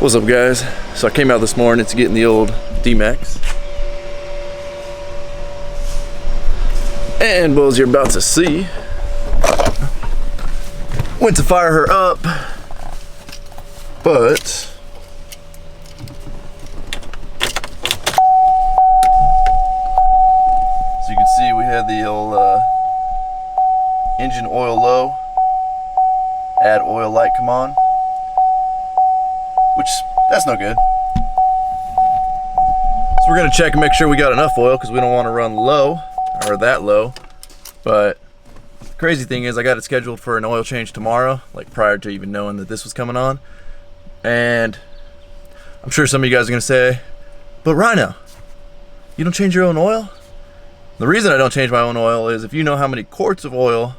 What's up, guys? So I came out this morning to get in the old Dmax, and as you're about to see, went to fire her up, but as you can see, we had the old engine oil low, add oil light come on, which that's no good. So we're gonna check and make sure we got enough oil because we don't want to run low or that low. But the crazy thing is I got it scheduled for an oil change tomorrow, like prior to even knowing that this was coming on. And I'm sure some of you guys are gonna say, but Rhino, you don't change your own oil? The reason I don't change my own oil is if you know how many quarts of oil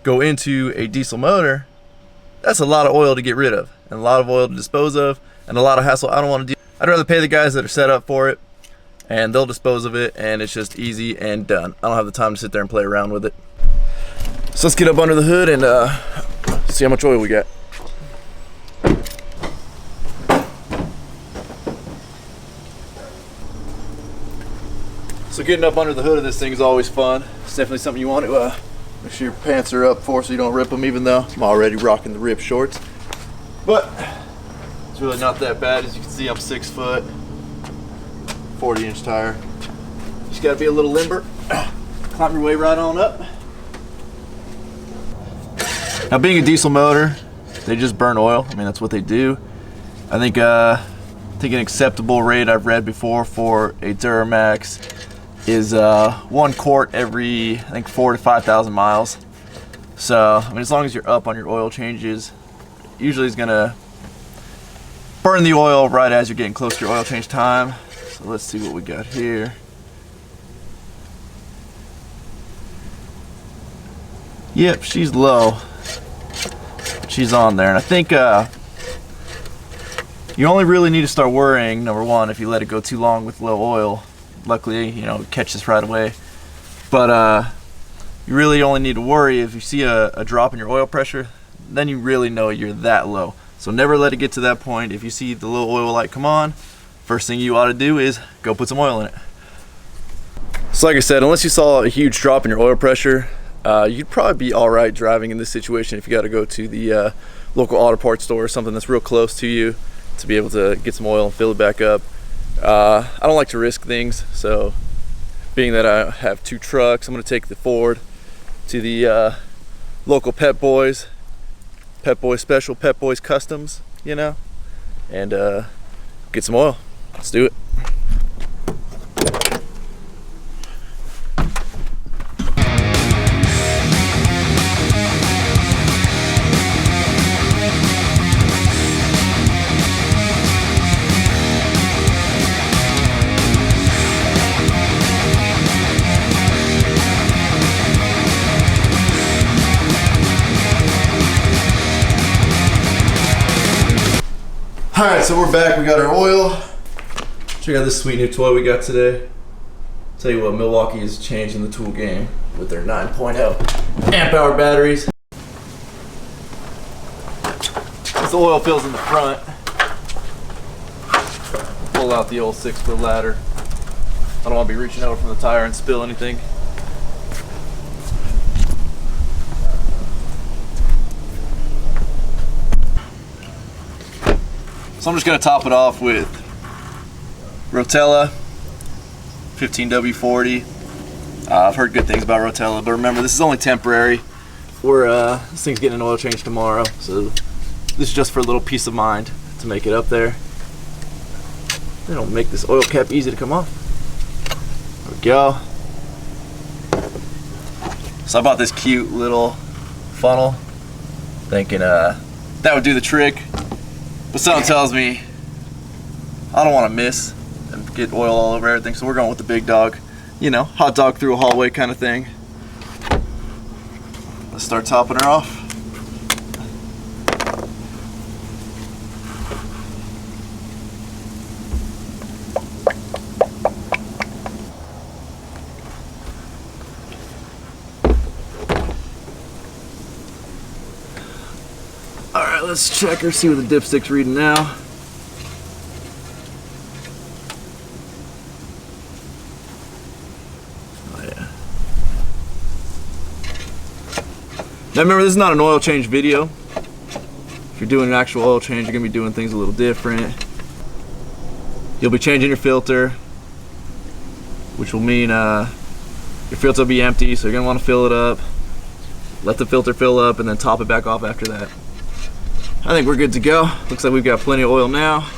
go into a diesel motor, that's a lot of oil to get rid of, and a lot of oil to dispose of, and a lot of hassle I don't want to do. I'd rather pay the guys that are set up for it, and they'll dispose of it, and it's just easy and done. I don't have the time to sit there and play around with it. So let's get up under the hood and see how much oil we got. So getting up under the hood of this thing is always fun. It's definitely something you want to make sure your pants are up for so you don't rip them, even though I'm already rocking the rip shorts. But it's really not that bad. As you can see, I'm 6 foot, 40-inch tire. Just gotta be a little limber. Climb your way right on up. Now, being a diesel motor, they just burn oil. I mean, that's what they do. I think an acceptable rate I've read before for a Duramax is 1 quart every, I think, 4,000 to 5,000 miles. So, I mean, as long as you're up on your oil changes, usually it's gonna burn the oil right as you're getting close to your oil change time. So let's see what we got here. Yep, she's low. She's on there, and I think you only really need to start worrying, number one, if you let it go too long with low oil. Luckily, you know, catch this right away. But you really only need to worry if you see a drop in your oil pressure, then you really know you're that low. So never let it get to that point. If you see the low oil light come on, first thing you ought to do is go put some oil in it. So like I said, unless you saw a huge drop in your oil pressure, you'd probably be all right driving in this situation if you got to go to the local auto parts store or something that's real close to you to be able to get some oil and fill it back up. I don't like to risk things, so being that I have 2 trucks, I'm going to take the Ford to the local Pep Boys Special, Pep Boys Customs, you know, and get some oil. Let's do it. Alright, so we're back. We got our oil. Check out this sweet new toy we got today. Tell you what, Milwaukee is changing the tool game with their 9.0 amp hour batteries. As the oil fills in the front, pull out the old 6-foot ladder. I don't want to be reaching over from the tire and spill anything. So I'm just going to top it off with Rotella 15W40. I've heard good things about Rotella, but remember, this is only temporary. This thing's getting an oil change tomorrow, so this is just for a little peace of mind to make it up there. They don't make this oil cap easy to come off. There we go. So I bought this cute little funnel, thinking that would do the trick. But something tells me I don't want to miss and get oil all over everything, so we're going with the big dog. You know, hot dog through a hallway kind of thing. Let's start topping her off. Alright, let's check her, see what the dipstick's reading now. Now remember, this is not an oil change video. If you're doing an actual oil change, you're gonna be doing things a little different. You'll be changing your filter, which will mean your filter will be empty, so you're gonna want to fill it up. Let the filter fill up and then top it back off after that. I think we're good to go. Looks like we've got plenty of oil now.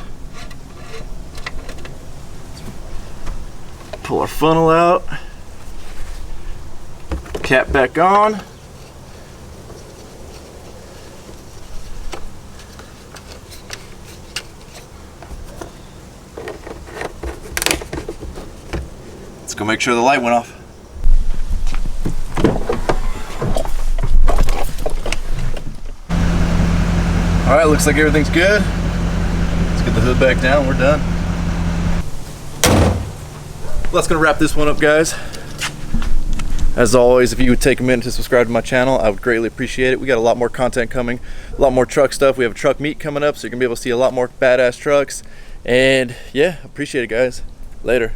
Pull our funnel out. Cap back on. Let's go make sure the light went off. All right, looks like everything's good. Let's get the hood back down, we're done. Well, that's gonna wrap this one up, guys. As always, if you would take a minute to subscribe to my channel, I would greatly appreciate it. We got a lot more content coming, a lot more truck stuff. We have a truck meet coming up, so you're gonna be able to see a lot more badass trucks. And yeah, appreciate it, guys. Later.